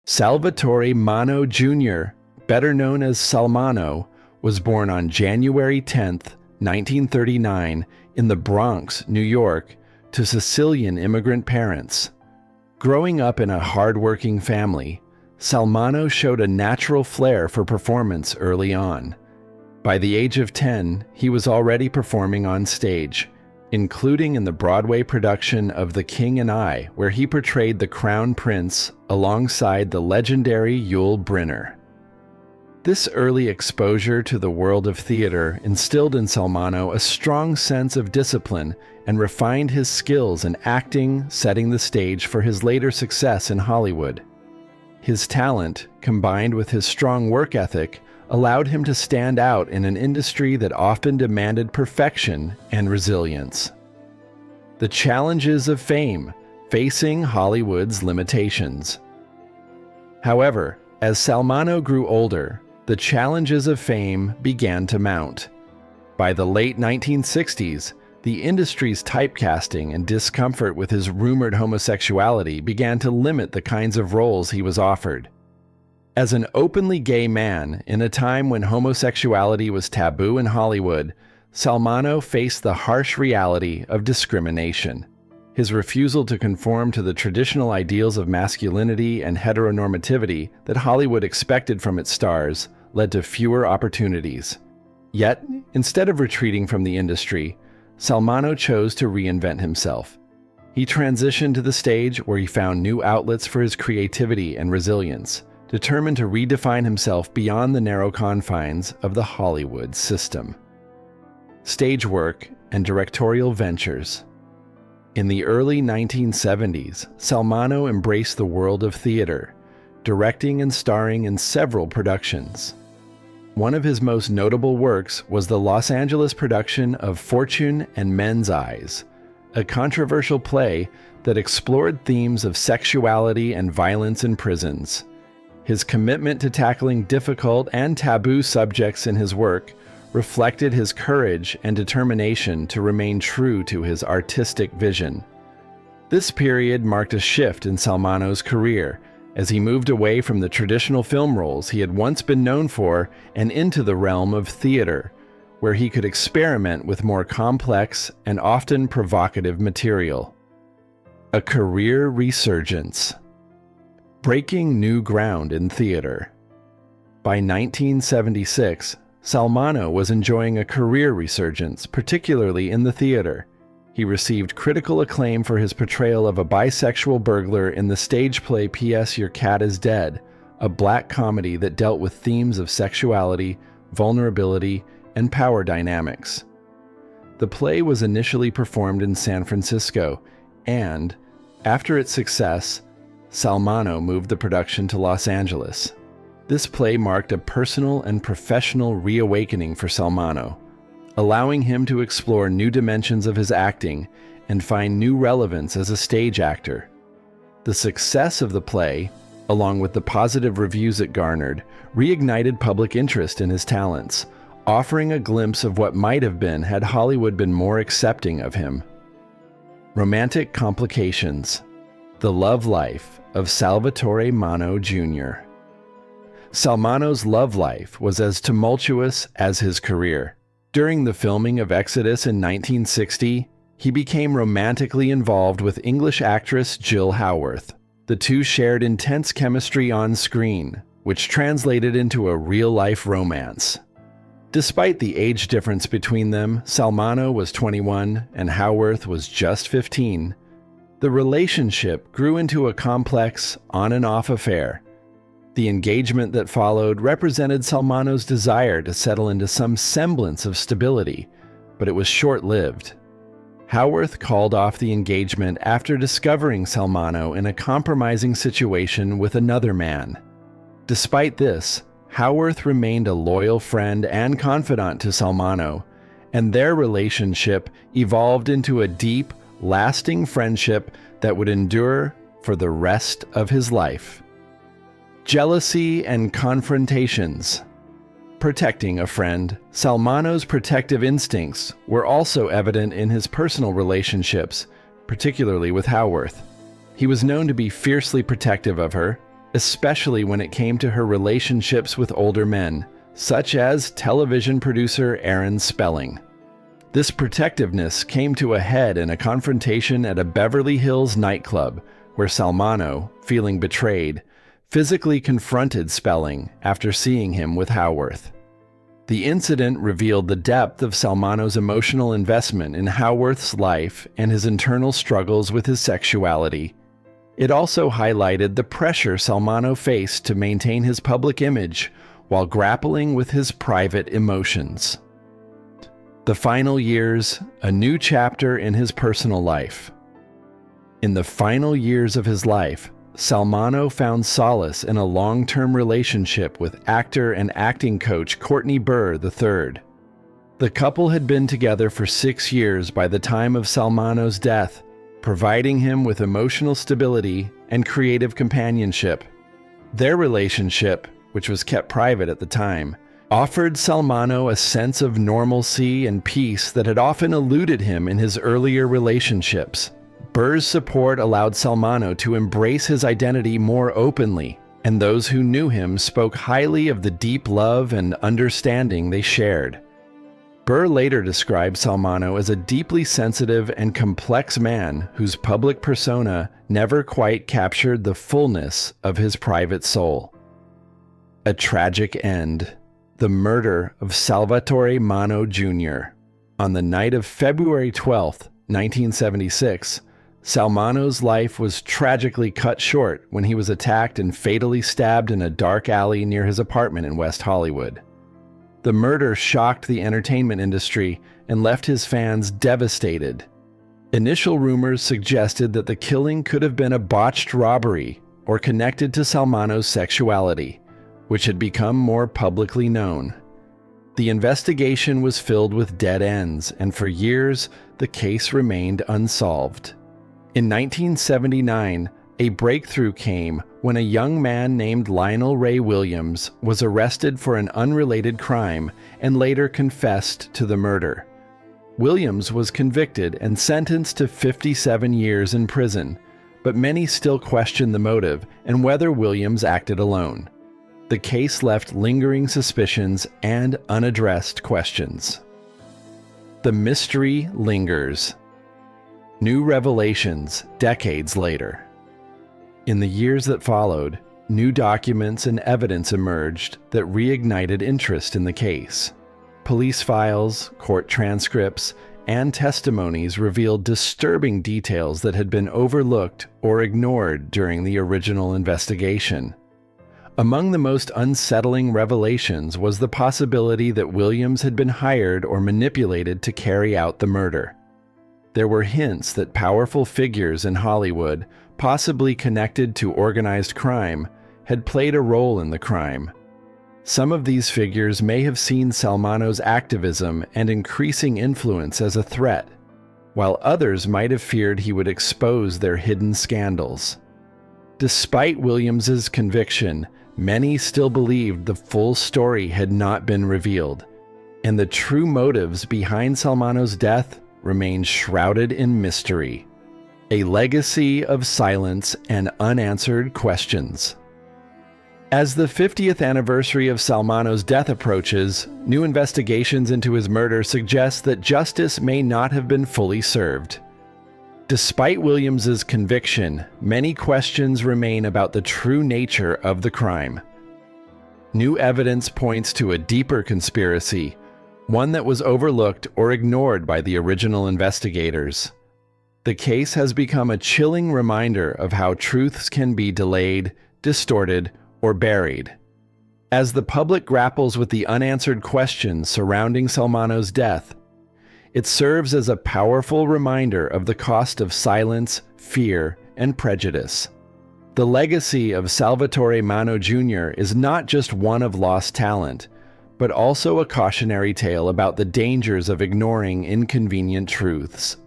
Salvatore Mano Jr., better known as Salmano, was born on January 10, 1939, in the Bronx, New York, to Sicilian immigrant parents. Growing up in a hard-working family, Salmano showed a natural flair for performance early on. By the age of 10, he was already performing on stage, including in the Broadway production of The King and I, where he portrayed the Crown Prince alongside the legendary Yul Brynner. This early exposure to the world of theater instilled in Salmano a strong sense of discipline and refined his skills in acting, setting the stage for his later success in Hollywood. His talent, combined with his strong work ethic, allowed him to stand out in an industry that often demanded perfection and resilience. The challenges of fame, facing Hollywood's limitations. However, as Salmano grew older, the challenges of fame began to mount. By the late 1960s, the industry's typecasting and discomfort with his rumored homosexuality began to limit the kinds of roles he was offered. As an openly gay man in a time when homosexuality was taboo in Hollywood, Salmano faced the harsh reality of discrimination. His refusal to conform to the traditional ideals of masculinity and heteronormativity that Hollywood expected from its stars led to fewer opportunities. Yet, instead of retreating from the industry, Salmano chose to reinvent himself. He transitioned to the stage where he found new outlets for his creativity and resilience, determined to redefine himself beyond the narrow confines of the Hollywood system. Stage work and directorial ventures. In the early 1970s, Salmano embraced the world of theater, directing and starring in several productions. One of his most notable works was the Los Angeles production of Fortune and Men's Eyes, a controversial play that explored themes of sexuality and violence in prisons. His commitment to tackling difficult and taboo subjects in his work reflected his courage and determination to remain true to his artistic vision. This period marked a shift in Salmano's career as he moved away from the traditional film roles he had once been known for and into the realm of theater, where he could experiment with more complex and often provocative material. A career resurgence. Breaking new ground in theater. By 1976, Salmano was enjoying a career resurgence, particularly in the theater. He received critical acclaim for his portrayal of a bisexual burglar in the stage play P.S. Your Cat is Dead, a black comedy that dealt with themes of sexuality, vulnerability, and power dynamics. The play was initially performed in San Francisco, and, after its success, Salmano moved the production to Los Angeles. This play marked a personal and professional reawakening for Salmano, allowing him to explore new dimensions of his acting and find new relevance as a stage actor. The success of the play, along with the positive reviews it garnered, reignited public interest in his talents, offering a glimpse of what might have been had Hollywood been more accepting of him. Romantic complications. The love life of Salvatore Mano Jr. Salmano's love life was as tumultuous as his career. During the filming of Exodus in 1960, he became romantically involved with English actress Jill Howarth. The two shared intense chemistry on screen, which translated into a real-life romance. Despite the age difference between them, Salmano was 21 and Howarth was just 15. The relationship grew into a complex, on-and-off affair. The engagement that followed represented Salmano's desire to settle into some semblance of stability, but it was short-lived. Howarth called off the engagement after discovering Salmano in a compromising situation with another man. Despite this, Howarth remained a loyal friend and confidant to Salmano, and their relationship evolved into a deep, lasting friendship that would endure for the rest of his life. Jealousy and confrontations. Protecting a friend, Salmano's protective instincts were also evident in his personal relationships, particularly with Howarth. He was known to be fiercely protective of her, especially when it came to her relationships with older men, such as television producer Aaron Spelling. This protectiveness came to a head in a confrontation at a Beverly Hills nightclub where Salmano, feeling betrayed, physically confronted Spelling after seeing him with Howarth. The incident revealed the depth of Salmano's emotional investment in Howarth's life and his internal struggles with his sexuality. It also highlighted the pressure Salmano faced to maintain his public image while grappling with his private emotions. The final years, a new chapter in his personal life. In the final years of his life, Salmano found solace in a long-term relationship with actor and acting coach Courtney Burr III. The couple had been together for 6 years by the time of Salmano's death, providing him with emotional stability and creative companionship. Their relationship, which was kept private at the time, offered Salmano a sense of normalcy and peace that had often eluded him in his earlier relationships. Burr's support allowed Salmano to embrace his identity more openly, and those who knew him spoke highly of the deep love and understanding they shared. Burr later described Salmano as a deeply sensitive and complex man whose public persona never quite captured the fullness of his private soul. A tragic end. The murder of Salvatore Mano Jr. On the night of February 12, 1976, Salmano's life was tragically cut short when he was attacked and fatally stabbed in a dark alley near his apartment in West Hollywood. The murder shocked the entertainment industry and left his fans devastated. Initial rumors suggested that the killing could have been a botched robbery or connected to Salmano's sexuality, which had become more publicly known. The investigation was filled with dead ends, and for years, the case remained unsolved. In 1979, a breakthrough came when a young man named Lionel Ray Williams was arrested for an unrelated crime and later confessed to the murder. Williams was convicted and sentenced to 57 years in prison, but many still question the motive and whether Williams acted alone. The case left lingering suspicions and unaddressed questions. The mystery lingers. New revelations decades later. In the years that followed, new documents and evidence emerged that reignited interest in the case. Police files, court transcripts, and testimonies revealed disturbing details that had been overlooked or ignored during the original investigation. Among the most unsettling revelations was the possibility that Williams had been hired or manipulated to carry out the murder. There were hints that powerful figures in Hollywood, possibly connected to organized crime, had played a role in the crime. Some of these figures may have seen Salmano's activism and increasing influence as a threat, while others might have feared he would expose their hidden scandals. Despite Williams's conviction, many still believed the full story had not been revealed, and the true motives behind Salmano's death remained shrouded in mystery. A legacy of silence and unanswered questions. As the 50th anniversary of Salmano's death approaches, new investigations into his murder suggest that justice may not have been fully served. Despite Williams's conviction, many questions remain about the true nature of the crime. New evidence points to a deeper conspiracy, one that was overlooked or ignored by the original investigators. The case has become a chilling reminder of how truths can be delayed, distorted, or buried. As the public grapples with the unanswered questions surrounding Salmano's death, it serves as a powerful reminder of the cost of silence, fear, and prejudice. The legacy of Salvatore Mano Jr. is not just one of lost talent, but also a cautionary tale about the dangers of ignoring inconvenient truths.